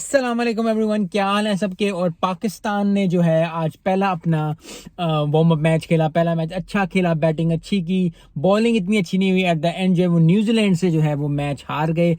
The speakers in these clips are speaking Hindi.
अस्सलाम वालेकुम एवरीवन, क्या हाल है सबके। और पाकिस्तान ने जो है आज पहला अपना वार्म अप मैच खेला। पहला मैच अच्छा खेला, बैटिंग अच्छी की, बॉलिंग इतनी अच्छी नहीं हुई। एट द एंड जो है वो न्यूजीलैंड से जो है वो मैच हार गए।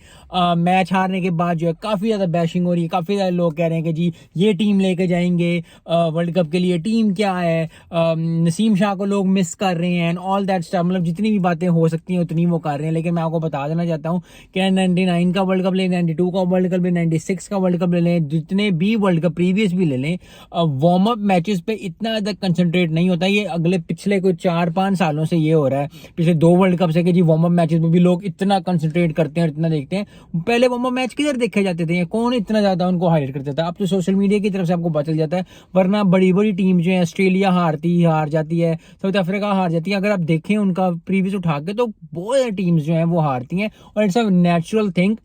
मैच हारने के बाद जो है काफ़ी ज़्यादा बैशिंग हो रही है। काफ़ी ज़्यादा लोग कह रहे हैं कि जी ये टीम लेके जाएंगे वर्ल्ड कप के लिए, टीम क्या है, नसीम शाह को लोग मिस कर रहे हैं एंड ऑल दैट स्टफ। मतलब जितनी भी बातें हो सकती हैं उतनी वो कर रहे हैं। लेकिन मैं आपको बता देना चाहता हूँ कि 99 का वर्ल्ड कप ले, 92 का वर्ल्ड कप ले, 96 का वर्ल्ड कप ले लें, जितने भी वर्ल्ड कप प्रीवियस भी ले लें, वार्म अप मैचेस पे इतना ज़्यादा कंसंट्रेट नहीं होता। ये अगले पिछले कोई 4-5 सालों से ये हो रहा है, पिछले 2 वर्ल्ड कप से, कि जी वार्म अप मैचेस में भी लोग इतना कंसंट्रेट करते हैं और इतना देखते हैं। पहले वार्म अप मैच किधर देखे जाते थे, कौन इतना ज़्यादा उनको हाईलाइट करता था। अब तो सोशल मीडिया की तरफ से आपको पता चल जाता है। वरना बड़ी बड़ी टीम जो है, ऑस्ट्रेलिया हार जाती है, साउथ अफ्रीका हार जाती है। अगर आप देखें उनका प्रीवियस उठा के, तो बहुत सारी टीम्स जो हैं वो हारती हैं। और इट्स अ नेचुरल थिंग,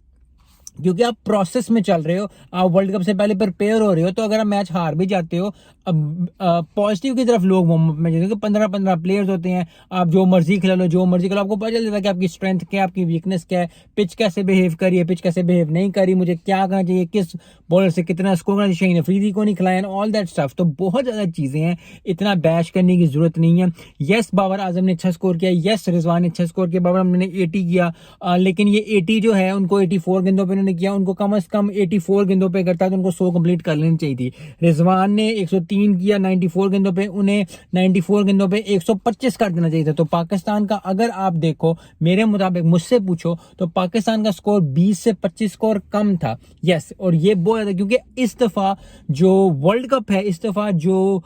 क्योंकि आप प्रोसेस में चल रहे हो, आप वर्ल्ड कप से पहले प्रिपेयर हो रहे हो। तो अगर आप मैच हार भी जाते हो, अब पॉजिटिव की तरफ लोग वार्म अप में जाते हैं। 15-15 प्लेयर्स होते हैं, आप जो मर्जी खिला लो, जो मर्जी खिला, आपको पता चल जाता है कि आपकी स्ट्रेंथ क्या है, आपकी वीकनेस क्या है, पिच कैसे बिहेव करी है, पिच कैसे बिहेव नहीं करी, मुझे क्या करना चाहिए, किस बॉलर से कितना स्कोर करना चाहिए, अफरीदी को नहीं खिलाया, ऑल दैट स्टफ। तो बहुत ज़्यादा चीज़ें हैं, इतना बैश करने की जरूरत नहीं है। यस, बाबर आजम ने अच्छा स्कोर किया, यस रिजवान ने अच्छा स्कोर किया, बाबर आजम ने 80 किया, लेकिन ये 80 जो है उनको 84 गेंदों पे उन्होंने किया। उनको कम से कम 84 गेंदों पे करता है तो उनको 100 कंप्लीट कर लेनी चाहिए थी। रिजवान ने 103 किया 94 गेंदों पे, उन्हें 94 गेंदों पे 125 कर देना चाहिए था। तो पाकिस्तान का अगर आप देखो, मेरे मुताबिक मुझसे पूछो तो पाकिस्तान का स्कोर 20 से 25 स्कोर कम था। यस, और ये बहुत ज्यादा, क्योंकि इस दफा जो वर्ल्ड कप है, इस दफा जो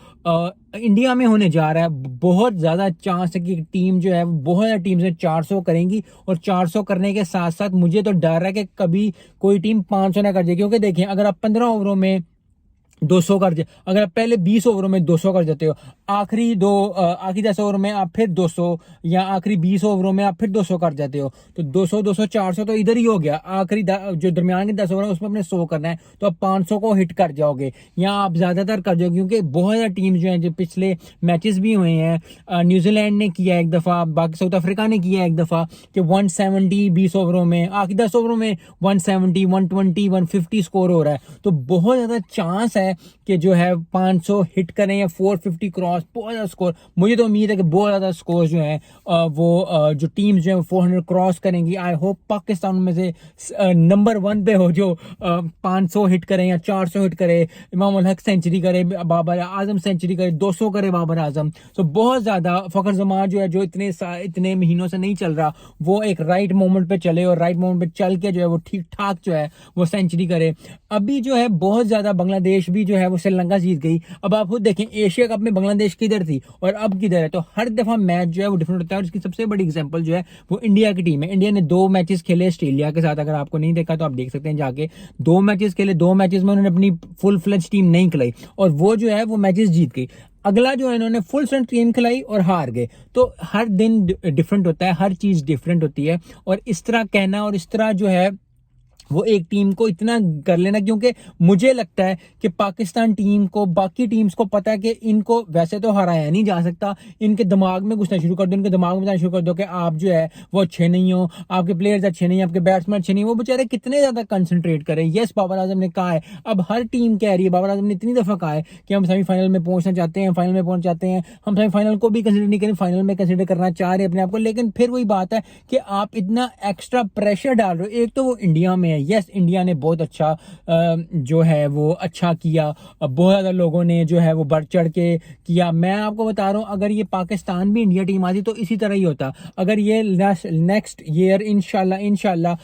इंडिया में होने जा रहा है, बहुत ज़्यादा चांस है कि टीम जो है, बहुत ज़्यादा टीम से 400 करेंगी। और 400 करने के साथ साथ मुझे तो डर है कि कभी कोई टीम 500 ना कर जाए। क्योंकि देखिए, अगर आप 15 ओवरों में 200 कर जाए, अगर आप पहले 20 ओवरों में 200 कर जाते हो, आखिरी 10 ओवर में आप फिर 200, या आखिरी 20 ओवरों में आप फिर 200 कर जाते हो, तो 200 200 400 तो इधर ही हो गया। आखिरी जो दरमियान के 10 ओवर है उसमें अपने 100 करना है, तो आप 500 को हिट कर जाओगे, या आप ज्यादातर कर जाओगे। क्योंकि बहुत ज्यादा टीम जो है, जो पिछले मैचेस भी हुए हैं, न्यूजीलैंड ने किया एक दफा, बाकी साउथ अफ्रीका ने किया एक दफा, कि 170 20 ओवरों में, आखिरी 10 ओवरों में 170 120 150 स्कोर हो रहा है। तो बहुत ज्यादा चांस है कि जो है 500 हिट करें या 450 क्रॉस, बहुत ज्यादा स्कोर। मुझे तो उम्मीद है कि बहुत ज्यादा स्कोर जो है जो टीम्स जो है 400 क्रॉस करेंगी। आई होप पाकिस्तान में से नंबर 1 पे हो, जो 500 हिट करें या 400 हिट करे, इमाम उल हक सेंचुरी करे, बाबर आजम सेंचुरी करे, 200 करे बाबर आजम। तो बहुत ज्यादा फखर जमान जो है, जो इतने महीनों से नहीं चल रहा, वो एक राइट मोमेंट पे चले और राइट मोमेंट पे चल के जो है वो ठीक ठाक जो है वो सेंचुरी करे। अभी जो है बहुत ज्यादा बांग्लादेश भी जो है वो श्रीलंका जीत गई। अब आप खुद देखें, एशिया कप में बांग्लादेश किधर थी और अब किधर है। तो हर दफा मैच जो है वो डिफरेंट होता है। और इसकी सबसे बड़ी एग्जांपल जो है वो इंडिया की टीम है। इंडिया ने 2 मैचेस खेले ऑस्ट्रेलिया के साथ, अगर आपको नहीं देखा तो आप देख सकते हैं जाके। 2 मैचेस खेले, 2 मैचेस में उन्होंने अपनी फुल फ्लेज टीम नहीं खिलाई और वो जो है वो मैचेस जीत गई। अगला जो है इन्होंने फुल स्ट्रेंथ टीम खिलाई और हार गए। तो हर दिन डिफरेंट होता है, हर चीज डिफरेंट होती है। और इस तरह कहना और इस तरह जो है वो एक टीम को इतना कर लेना, क्योंकि मुझे लगता है कि पाकिस्तान टीम को, बाकी टीम्स को पता है कि इनको वैसे तो हराया नहीं जा सकता। इनके दिमाग में घुसना शुरू कर दो, इनके दिमाग में बताना शुरू कर दो कि आप जो है वो अच्छे नहीं हो, आपके प्लेयर्स अच्छे नहीं, आपके बैट्समैन अच्छे नहीं। वो बेचारे कितने ज्यादा कंसंट्रेट करें। यस, बाबर आजम ने कहा है, अब हर टीम कह रही है, बाबर आजम ने इतनी दफा कहा है कि हम सेमीफाइनल में पहुंचना चाहते हैं, फाइनल में पहुंच जाते हैं। हम सेमीफाइनल को भी कंसिडर नहीं करें, फाइनल में कंसिडर करना चाह रहे हैं अपने आप को। लेकिन फिर वही बात है कि आप इतना एक्स्ट्रा प्रेशर डाल रहे हो। एक तो वो इंडिया में है, यस इंडिया ने बहुत अच्छा जो है वो अच्छा किया, बहुत ज़्यादा लोगों ने जो है वो बढ़ चढ़ के किया। मैं आपको बता रहा हूँ, अगर ये पाकिस्तान भी इंडिया टीम आती तो इसी तरह ही होता। अगर ये नेक्स्ट ईयर इंशाल्लाह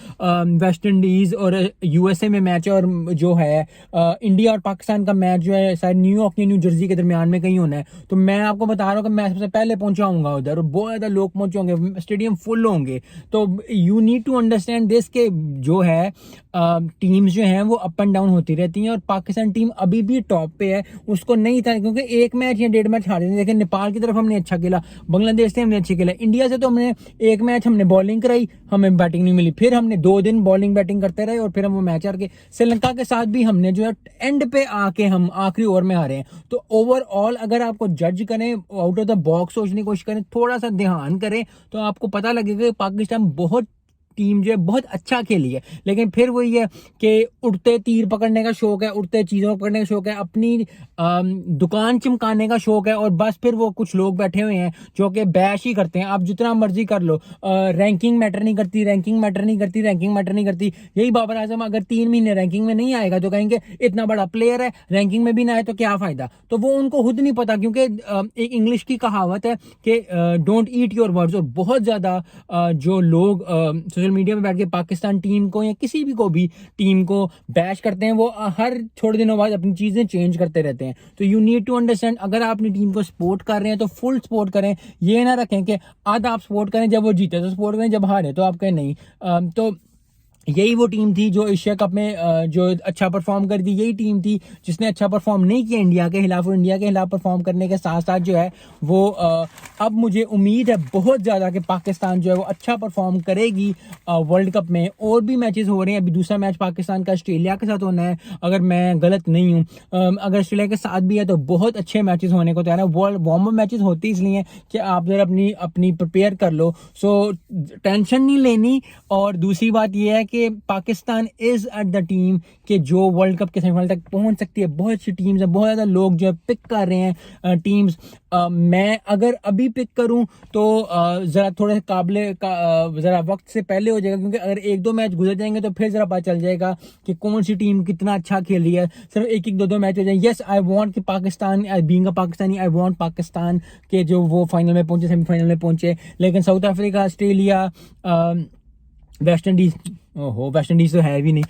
वेस्ट इंडीज और यूएसए में मैच है, और जो है इंडिया और पाकिस्तान का मैच जो है शायद न्यूयॉर्क या न्यू जर्सी के दरमियान में कहीं होना है, तो मैं आपको बता रहा हूँ कि मैं सबसे पहले पहुंचाऊंगा उधर, और बहुत ज़्यादा लोग पहुंचे स्टेडियम फुल होंगे। तो you need to understand this के जो है टीम्स जो हैं वो अप एंड डाउन होती रहती हैं। और पाकिस्तान टीम अभी भी टॉप पे है, उसको नहीं था, क्योंकि 1 मैच या 1.5 मैच हारे थे। लेकिन नेपाल की तरफ हमने अच्छा खेला, बांग्लादेश से हमने अच्छा खेला, इंडिया से तो हमने 1 मैच हमने बॉलिंग कराई, हमें बैटिंग नहीं मिली, फिर हमने 2 दिन बॉलिंग बैटिंग करते रहे और फिर हम वो मैच हार गए। श्रीलंका के साथ भी हमने जो है एंड पे आके हम आखिरी ओवर में हारे हैं। तो ओवरऑल अगर आपको जज करें, आउट ऑफ द बॉक्स सोचने की कोशिश करें, थोड़ा सा ध्यान करें, तो आपको पता लगेगा कि पाकिस्तान बहुत टीम जो है बहुत अच्छा खेली है, लेकिन फिर वही है कि उड़ते तीर पकड़ने का शौक है, उड़ते चीज़ों पकड़ने का शौक है, अपनी दुकान चमकाने का शौक है, और बस फिर वो कुछ लोग बैठे हुए हैं जो कि बैश ही करते हैं। आप जितना मर्जी कर लो, रैंकिंग मैटर नहीं करती, रैंकिंग मैटर नहीं करती, रैंकिंग मैटर नहीं करती। यही बाबर आजम अगर 3 महीने रैंकिंग में नहीं आएगा तो कहेंगे इतना बड़ा प्लेयर है, रैंकिंग में भी ना आए तो क्या फायदा। तो वो उनको खुद नहीं पता, क्योंकि एक इंग्लिश की कहावत है कि डोंट ईट योर वर्ड्स। और बहुत ज़्यादा जो लोग सोशल मीडिया में बैठ के पाकिस्तान टीम को या किसी भी को भी टीम को बैश करते हैं, वो हर थोड़े दिनों बाद अपनी चीज़ें चेंज करते रहते हैं। तो यू नीड टू अंडरस्टैंड, अगर आप अपनी टीम को सपोर्ट कर रहे हैं तो फुल सपोर्ट करें। ये ना रखें कि आधा आप सपोर्ट करें, जब वो जीते तो सपोर्ट करें, जब हारे तो आप कहें नहीं। तो यही वो टीम थी जो एशिया कप में जो अच्छा परफॉर्म कर दी। यही टीम थी जिसने अच्छा परफॉर्म नहीं किया इंडिया के खिलाफ, और इंडिया के खिलाफ परफॉर्म करने के साथ साथ जो है वो अब मुझे उम्मीद है बहुत ज़्यादा कि पाकिस्तान जो है वो अच्छा परफॉर्म करेगी वर्ल्ड कप में। और भी मैचेस हो रहे हैं, अभी दूसरा मैच पाकिस्तान का ऑस्ट्रेलिया के साथ होना है, अगर मैं गलत नहीं हूँ। अगर ऑस्ट्रेलिया के साथ भी है तो बहुत अच्छे मैचेस होने को तैयार है। वार्म अप मैचेस होती इसलिए कि आप जरा अपनी अपनी प्रिपेयर कर लो, सो टेंशन नहीं लेनी। और दूसरी बात यह है कि Pakistan is at the team के जो वर्ल्ड कप के सेमीफाइनल तक पहुंच सकती है। बहुत अच्छी टीम्स है, बहुत ज़्यादा लोग जो है पिक कर रहे हैं टीम्स। मैं अगर अभी पिक करूं तो ज़रा थोड़े काबिले का ज़रा वक्त से पहले हो जाएगा, क्योंकि अगर 1-2 मैच गुजर जाएंगे तो फिर ज़रा पता चल जाएगा कि कौन सी टीम कितना अच्छा खेल रही है। सिर्फ 1-1, 2-2 मैच हो जाए। यस, आई वांट कि Pakistan, being a Pakistani, I want Pakistan के जो वो फाइनल में पहुंचे, सेमीफाइनल में पहुंचे। लेकिन south Africa, Australia, West Indies, ओहो वेस्ट इंडीज तो है भी नहीं,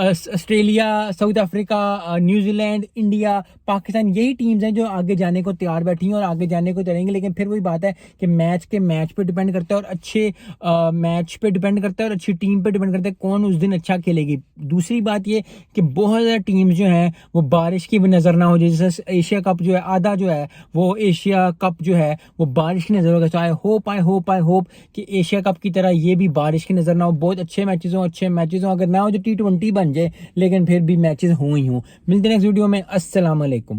Australia, south Africa, New Zealand, India, Pakistan, यही टीम्स हैं जो आगे जाने को तैयार बैठी हैं और आगे जाने को तैयार। लेकिन फिर वही बात है कि मैच के मैच पे डिपेंड करता है, और अच्छे मैच पे डिपेंड करता है, और अच्छी टीम पे डिपेंड करता है कौन उस दिन अच्छा खेलेगी। दूसरी बात ये कि बहुत ज़्यादा टीम्स जो हैं वो बारिश की भी नज़र ना हो जाए। जैसे एशिया कप जो है, आधा जो है वो एशिया कप जो है वो बारिश की नज़र होगा। तो आई होप कि एशिया कप की तरह ये भी बारिश की नज़र ना हो, बहुत अच्छे मैचेस हों, अगर ना हो तो T20 बन जाए, लेकिन फिर भी मैचेस हो ही हों। मिलते हैं नेक्स्ट वीडियो में। अस्सलाम वालेकुम।